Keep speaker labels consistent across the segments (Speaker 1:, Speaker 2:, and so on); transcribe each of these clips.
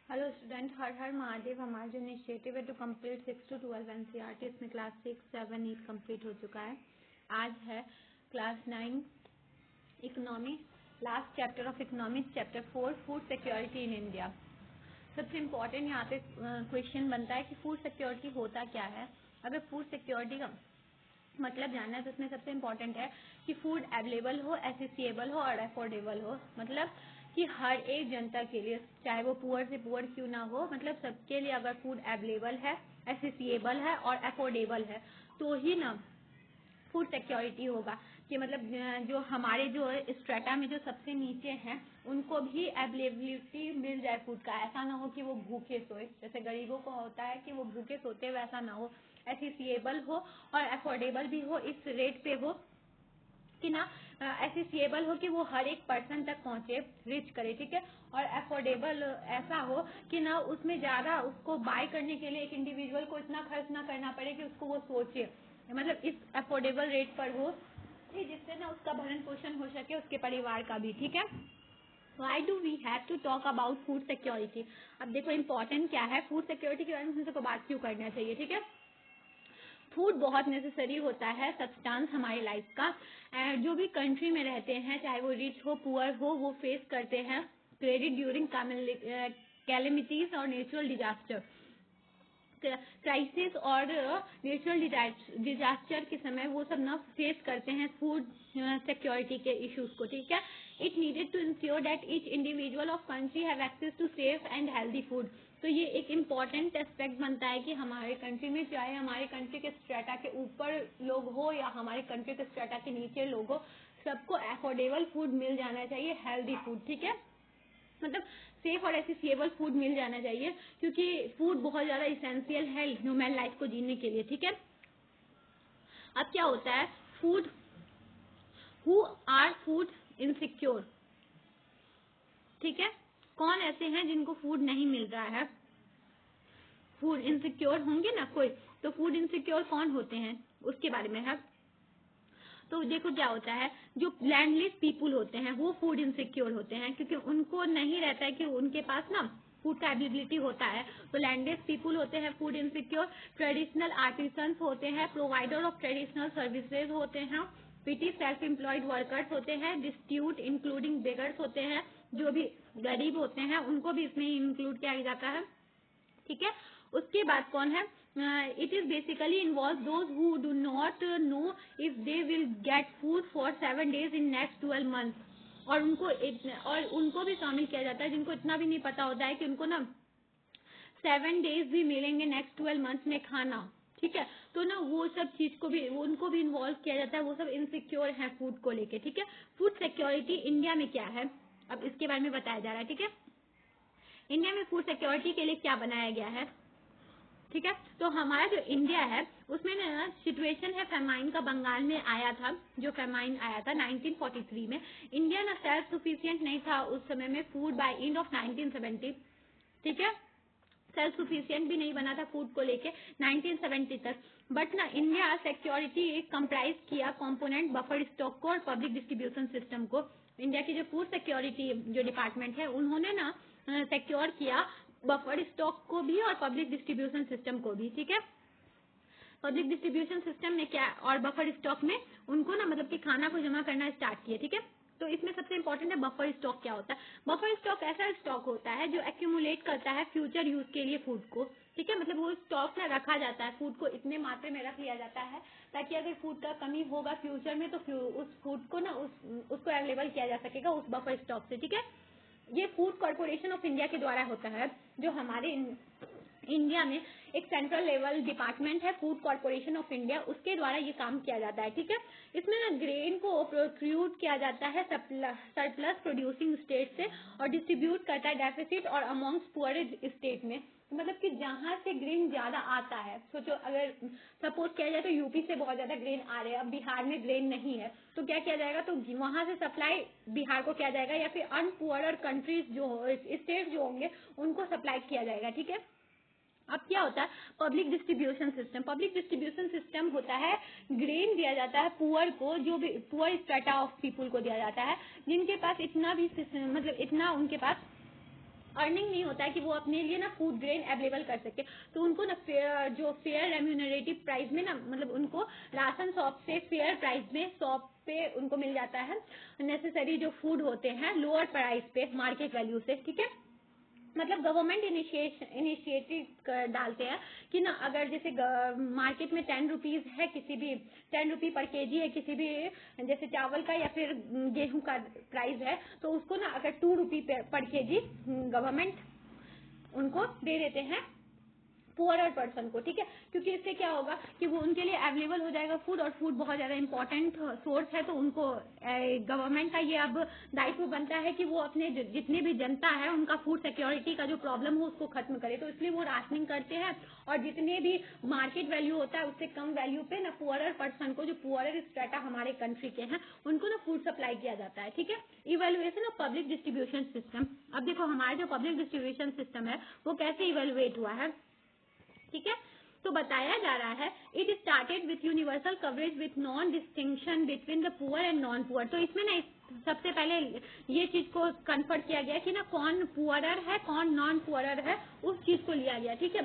Speaker 1: Hello student, हर हर महादेव। हमारा जो initiative है टू कंप्लीट 6 to 12 एनसीईआरटी, इसमें क्लास 6, 7, 8 कंप्लीट हो चुका है। आज है class 9 economy, last chapter of economics, chapter 4 food security in India. सबसे इम्पोर्टेंट यहाँ पे क्वेश्चन बनता है कि फूड सिक्योरिटी होता क्या है। अगर फूड सिक्योरिटी का मतलब जानना है तो उसमें सबसे इम्पोर्टेंट है कि फूड अवेलेबल हो, एसेसिएबल हो और अफोर्डेबल हो। मतलब कि हर एक जनता के लिए, चाहे वो पुअर से पुअर क्यों ना हो, मतलब सबके लिए अगर फूड अवेलेबल है, एसेसिएबल है और अफोर्डेबल है तो ही ना फूड सिक्योरिटी होगा। कि मतलब जो हमारे जो स्ट्रेटा में जो सबसे नीचे हैं उनको भी अवेलेबिलिटी मिल जाए फूड का। ऐसा ना हो कि वो भूखे सोए, जैसे गरीबों को होता है कि वो भूखे सोते, वैसा ना हो। एसेसिएबल हो और अफोर्डेबल भी हो, इस रेट पे हो कि ना एसेसिएबल हो कि वो हर एक पर्सन तक पहुंचे, रिच करे, ठीक है। और अफोर्डेबल ऐसा हो कि ना उसमें ज्यादा उसको बाय करने के लिए एक इंडिविजुअल को इतना खर्च ना करना पड़े कि उसको वो सोचे, मतलब इस अफोर्डेबल रेट पर हो कि जिससे ना उसका भरण पोषण हो सके, उसके परिवार का भी, ठीक है। Why do we have to talk about food security? अब देखो इम्पोर्टेंट क्या है फूड सिक्योरिटी के बारे में, हमसे को बात क्यों करना चाहिए, ठीक है। फूड बहुत नेसेसरी होता है, सब्सटेंस हमारी लाइफ का। जो भी कंट्री में रहते हैं, चाहे वो रिच हो पुअर हो, वो फेस करते हैं क्रेडिट ड्यूरिंग कैलेमिटीज और नेचुरल डिजास्टर, क्राइसिस और नेचुरल डिजास्टर के समय वो सब ना फेस करते हैं फूड सिक्योरिटी के इश्यूज को, ठीक है। It needed to ensure that each individual of country have access to safe and healthy food. तो ये एक इम्पॉर्टेंट एस्पेक्ट बनता है कि हमारे कंट्री में, चाहे हमारे कंट्री के स्ट्रेटा के ऊपर लोग हो या हमारे कंट्री के स्ट्रेटा के नीचे लोग हो, सबको अफोर्डेबल फूड मिल जाना चाहिए, हेल्दी फूड, ठीक है। मतलब सेफ और एसेसिएबल फूड मिल जाना चाहिए, क्योंकि फूड बहुत ज्यादा इसेंशियल है ह्यूमन लाइफ को जीने के लिए, ठीक है। अब क्या होता है food, who are food insecure, ठीक है। कौन ऐसे हैं जिनको फूड नहीं मिल रहा है, फूड इनसिक्योर होंगे ना कोई, तो फूड इनसिक्योर कौन होते हैं उसके बारे में है। तो देखो क्या होता है, जो लैंडलेस पीपुल होते हैं वो फूड इनसिक्योर होते हैं, क्योंकि उनको नहीं रहता है कि उनके पास ना फूड का अवेलेबिलिटी होता है। तो लैंडलेस पीपुल होते हैं फूड इनसिक्योर। ट्रेडिशनल आर्टिसंस होते हैं, प्रोवाइडर ऑफ ट्रेडिशनल सर्विसेज होते हैं, पीटी सेल्फ एम्प्लॉयड वर्कर्स होते हैं, डिस्ट्यूट इंक्लूडिंग बेगर्स होते हैं, जो भी गरीब होते हैं उनको भी इसमें इंक्लूड किया जाता है, ठीक है। उसके बाद कौन है, it is basically involve those who do not know if they will get food for 7 days in next 12 months। और उनको भी शामिल किया जाता है जिनको इतना भी नहीं पता होता है कि उनको ना 7 days भी मिलेंगे नेक्स्ट 12 months में खाना, ठीक है। तो ना वो सब चीज को भी, उनको भी इन्वॉल्व किया जाता है, वो सब इनसिक्योर है फूड को लेके, ठीक है। फूड सिक्योरिटी इंडिया में क्या है, अब इसके बारे में बताया जा रहा है, ठीक है। इंडिया में फूड सिक्योरिटी के लिए क्या बनाया गया है, ठीक है। तो हमारा जो इंडिया है उसमें ना सिचुएशन है फेमाइन का, बंगाल में आया था, जो फेमाइन आया था 1943 में। इंडिया ना सेल्फ सफिशिएंट नहीं था उस समय में फूड बाय एंड ऑफ 1970, ठीक है। सेल्फ सफिशिएंट भी नहीं बना था फूड को लेके 1970 तक। बट ना इंडिया सिक्योरिटी कंप्राइज किया कंपोनेंट बफर स्टॉक को और पब्लिक डिस्ट्रीब्यूशन सिस्टम को। इंडिया की जो फूड सिक्योरिटी जो डिपार्टमेंट है उन्होंने ना सिक्योर किया बफर स्टॉक को भी और पब्लिक डिस्ट्रीब्यूशन सिस्टम को भी, ठीक है। पब्लिक डिस्ट्रीब्यूशन सिस्टम में क्या और बफर स्टॉक में उनको ना मतलब कि खाना को जमा करना स्टार्ट किया, ठीक है। तो इसमें सबसे इंपॉर्टेंट है बफर स्टॉक क्या होता है। बफर स्टॉक ऐसा स्टॉक होता है जो एक्यूमुलेट करता है फ्यूचर यूज के लिए फूड को, ठीक है। मतलब वो स्टॉक में रखा जाता है, फूड को इतने मात्रा में रख लिया जाता है ताकि अगर फूड का कमी होगा फ्यूचर में तो उस फूड को ना उसको अवेलेबल किया जा सकेगा उस बफर स्टॉक से, ठीक है। ये फूड कॉर्पोरेशन ऑफ इंडिया के द्वारा होता है, जो हमारे इंडिया में एक सेंट्रल लेवल डिपार्टमेंट है फूड कॉर्पोरेशन ऑफ इंडिया, उसके द्वारा ये काम किया जाता है, ठीक है। इसमें ना ग्रेन को प्रोक्यूट किया जाता है सरप्लस प्रोड्यूसिंग स्टेट से और डिस्ट्रीब्यूट करता है डेफिसिट और अमॉन्ग्स पुअर स्टेट में। मतलब कि जहां से ग्रेन ज्यादा आता है, सोचो अगर सपोज किया जाए तो यूपी से बहुत ज्यादा ग्रेन आ रहे हैं, अब बिहार में ग्रेन नहीं है तो क्या किया जाएगा, तो वहां से सप्लाई बिहार को किया जाएगा या फिर अनपुअर कंट्रीज जो स्टेट जो होंगे उनको सप्लाई किया जाएगा, ठीक है। अब क्या होता है public distribution system. Public distribution system होता है ग्रेन दिया जाता है पुअर को, जो भी पुअर स्ट्रेटा ऑफ पीपुल को दिया जाता है जिनके पास इतना भी मतलब इतना उनके पास अर्निंग नहीं होता है कि वो अपने लिए ना फूड ग्रेन अवेलेबल कर सके, तो उनको ना जो फेयर रेम्यूनरेटिव प्राइस में ना, मतलब उनको राशन शॉप से फेयर प्राइस में शॉप पे उनको मिल जाता है नेसेसरी जो फूड होते हैं लोअर प्राइस पे मार्केट वैल्यू से, ठीक है। मतलब गवर्नमेंट इनिशिएटिव डालते हैं कि ना अगर जैसे मार्केट में 10 रुपीज है, किसी भी 10 रुपी पर केजी है किसी भी जैसे चावल का या फिर गेहूं का प्राइस है, तो उसको ना अगर 2 रुपी पर केजी गवर्नमेंट उनको दे देते हैं पुअरर पर्सन को, ठीक है। क्योंकि इससे क्या होगा कि वो उनके लिए अवेलेबल हो जाएगा फूड, और फूड बहुत ज्यादा इंपॉर्टेंट सोर्स है, तो उनको गवर्नमेंट का ये अब दायित्व बनता है कि वो अपने जितनी भी जनता है उनका फूड सिक्योरिटी का जो प्रॉब्लम हो उसको खत्म करे। तो इसलिए वो राशनिंग करते हैं, और जितने भी मार्केट वैल्यू होता है उससे कम वैल्यू पे ना पुअरर पर्सन को, जो पुअरर स्ट्रेटा हमारे कंट्री के हैं, उनको ना फूड सप्लाई किया जाता है, ठीक है। Evaluation of public distribution system. अब देखो हमारा जो पब्लिक डिस्ट्रीब्यूशन सिस्टम है वो कैसे इवेल्युएट हुआ है, ठीक है। तो बताया जा रहा है it started with universal coverage with non distinction between the poor and non poor. तो इसमें ना सबसे पहले ये चीज को कन्फर्म किया गया कि ना कौन पुअरर है कौन नॉन पुअरर है, उस चीज को लिया गया, ठीक है।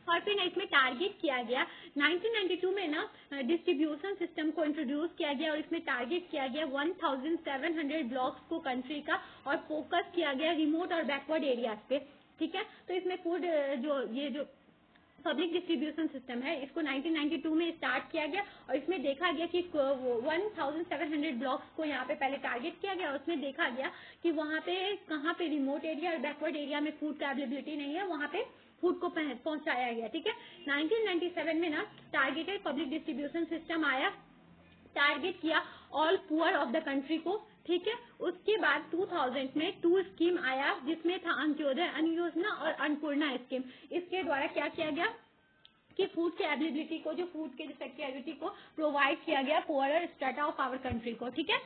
Speaker 1: और फिर ना इसमें टारगेट किया गया 1992 में ना डिस्ट्रीब्यूशन सिस्टम को इंट्रोड्यूस किया गया, और इसमें टारगेट किया गया 1700 ब्लॉक्स को कंट्री का, और फोकस किया गया रिमोट और बैकवर्ड एरियाज पे, ठीक है। तो इसमें फूड जो पब्लिक डिस्ट्रीब्यूशन सिस्टम है इसको 1992 में स्टार्ट किया गया, और इसमें देखा गया कि 1700 ब्लॉक्स को यहाँ पे पहले टारगेट किया गया, और उसमें देखा गया कि वहाँ पे कहाँ पे रिमोट एरिया और बैकवर्ड एरिया में फूड का अवेलेबिलिटी नहीं है, वहाँ पे फूड को पहुंचाया गया, ठीक है। 1997 में ना टारगेटेड पब्लिक डिस्ट्रीब्यूशन सिस्टम आया, टारगेट किया all poor of the country को, ठीक है। उसके बाद 2000 में 2 स्कीम आया जिसमें था अंत्योदय अन्न योजना और अन्नपूर्णा स्कीम। इसके द्वारा क्या किया गया कि फूड के अवेलेबिलिटी को, जो फूड के सिक्योरिटी को प्रोवाइड किया गया poorer strata of our country को, ठीक है।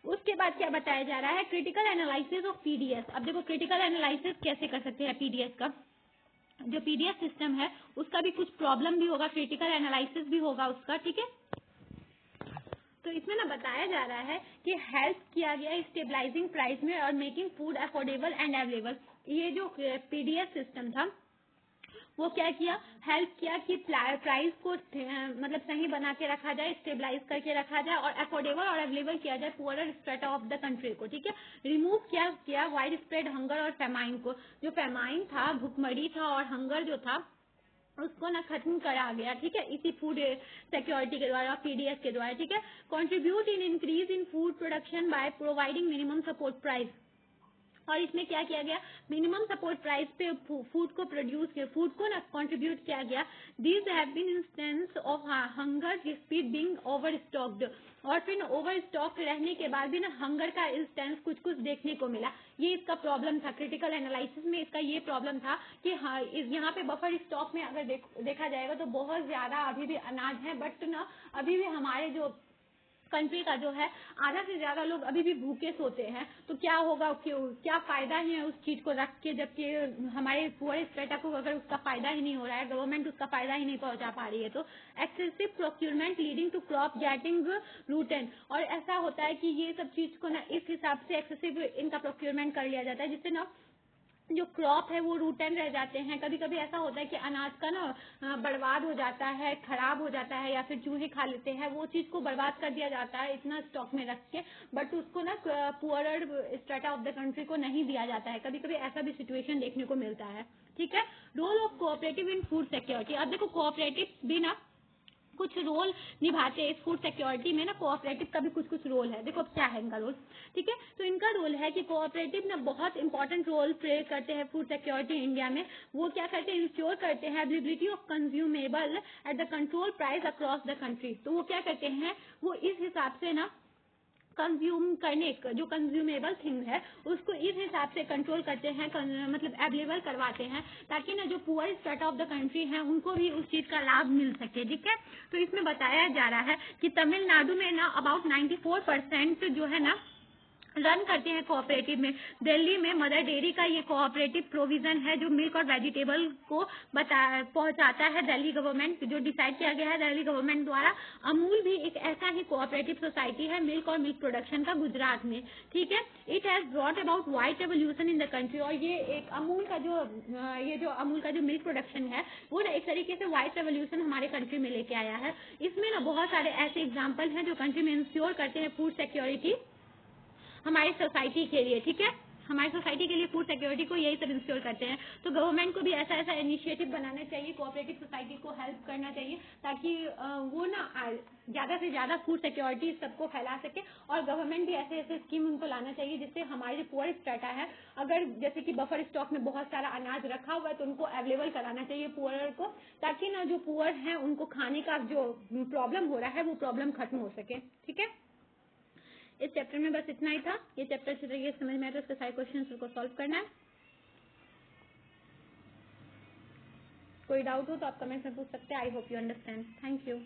Speaker 1: उसके बाद क्या बताया जा रहा है, क्रिटिकल एनालिसिस ऑफ पीडीएस। अब देखो क्रिटिकल एनालिसिस कैसे कर सकते हैं पीडीएस का, जो पीडीएस सिस्टम है उसका भी कुछ प्रॉब्लम भी होगा, क्रिटिकल एनालिसिस भी होगा उसका, ठीक है। तो इसमें ना बताया जा रहा है कि हेल्प किया गया स्टेबलाइजिंग प्राइस में और making food affordable and available. ये जो पीडीएस सिस्टम था वो क्या किया, हेल्प किया कि प्राइस को मतलब सही बना के रखा जाए, स्टेबलाइज करके रखा जाए, और अफोर्डेबल और अवेलेबल किया जाए poorer strata of the country को, ठीक है। रिमूव किया वाइड स्प्रेड हंगर और फेमाइन को, जो फेमाइन था, भुखमरी था और हंगर जो था उसको ना खत्म करा गया, ठीक है, इसी फूड सिक्योरिटी के द्वारा, पीडीएस के द्वारा, ठीक है। Contribute in increase in food production by providing minimum support price. और इसमें क्या किया गया, मिनिमम सपोर्ट प्राइस पे फूड को प्रोड्यूस किया, फूड को ना कंट्रीब्यूट किया गया। These have been instance of hunger speed being over stocked. और फिर ओवर स्टॉक रहने के बाद भी ना हंगर का इंस्टेंस कुछ कुछ देखने को मिला। ये इसका प्रॉब्लम था, क्रिटिकल एनालिसिस में इसका ये प्रॉब्लम था कि हाँ यहाँ पे बफर स्टॉक में अगर देखा जाएगा तो बहुत ज्यादा अभी भी अनाज है, बट ना अभी भी हमारे जो कंट्री का जो है आधा से ज्यादा लोग अभी भी भूखे सोते हैं। तो क्या होगा, क्या फायदा है उस चीज को रख के, जबकि हमारे पुअर स्ट्रेटा को अगर उसका फायदा ही नहीं हो रहा है, गवर्नमेंट उसका फायदा ही नहीं पहुंचा पा रही है। तो excessive procurement leading to crop getting rotten. और ऐसा होता है कि ये सब चीज को ना इस हिसाब से एक्सेसिव इनका प्रोक्यूरमेंट कर लिया जाता है, जिससे ना जो क्रॉप है वो रूटन रह जाते हैं। कभी कभी ऐसा होता है कि अनाज का ना बर्बाद हो जाता है, खराब हो जाता है, या फिर चूहे खा लेते हैं, वो चीज को बर्बाद कर दिया जाता है इतना स्टॉक में रख के, बट उसको ना poorer strata of the country को नहीं दिया जाता है। कभी कभी ऐसा भी सिचुएशन देखने को मिलता है, ठीक है। Role of cooperative in food security. अब देखो कोऑपरेटिव भी ना कुछ रोल निभाते हैं इस फूड सिक्योरिटी में ना, कोऑपरेटिव का भी कुछ कुछ रोल है। देखो क्या है इनका रोल, ठीक है। तो इनका रोल है कि कोऑपरेटिव ना बहुत इंपॉर्टेंट रोल प्ले करते हैं फूड सिक्योरिटी इंडिया में। वो क्या करते हैं, इंश्योर करते हैं availability of consumable at the control price across the country. तो वो क्या करते हैं, वो इस हिसाब से ना कंज्यूम करने जो कंज्यूमेबल थिंग है उसको इस हिसाब से कंट्रोल करते हैं, मतलब अवेलेबल करवाते हैं, ताकि ना जो poor strata of the country है उनको भी उस चीज का लाभ मिल सके, ठीक है। तो इसमें बताया जा रहा है कि तमिलनाडु में ना अबाउट 94% जो है ना रन करते हैं कोऑपरेटिव में। दिल्ली में मदर डेयरी का ये कोऑपरेटिव प्रोविजन है जो मिल्क और वेजिटेबल को पहुंचाता है दिल्ली गवर्नमेंट, जो डिसाइड किया गया है दिल्ली गवर्नमेंट द्वारा। अमूल भी एक ऐसा ही कोऑपरेटिव सोसाइटी है मिल्क और मिल्क प्रोडक्शन का गुजरात में, ठीक है। It has brought about white revolution in the country, और ये एक अमूल का जो अमूल का जो मिल्क प्रोडक्शन है वो ना एक तरीके से वाइट रेवोल्यूशन हमारे कंट्री में लेके आया है। इसमें ना बहुत सारे ऐसे एग्जाम्पल हैं जो कंट्री में इंश्योर करते हैं फूड सिक्योरिटी हमारी सोसाइटी के लिए, ठीक है। हमारी सोसाइटी के लिए फूड सिक्योरिटी को यही सब इंश्योर करते हैं। तो गवर्नमेंट को भी ऐसा ऐसा इनिशिएटिव बनाना चाहिए, कोऑपरेटिव सोसाइटी को हेल्प करना चाहिए, ताकि वो ना ज्यादा से ज्यादा फूड सिक्योरिटी सबको फैला सके। और गवर्नमेंट भी ऐसे ऐसे स्कीम उनको लाना चाहिए जिससे हमारे जो पुअर स्ट्रेटा है, अगर जैसे कि बफर स्टॉक में बहुत सारा अनाज रखा हुआ है तो उनको अवेलेबल कराना चाहिए पुअर को, ताकि ना जो पुअर है उनको खाने का जो प्रॉब्लम हो रहा है वो प्रॉब्लम खत्म हो सके, ठीक है। इस चैप्टर में बस इतना ही था। ये चैप्टर से ये समझ में आया तो इसके सारे क्वेश्चन को सॉल्व करना है। कोई डाउट हो तो आप कमेंट में पूछ सकते हैं। I hope you understand. Thank you.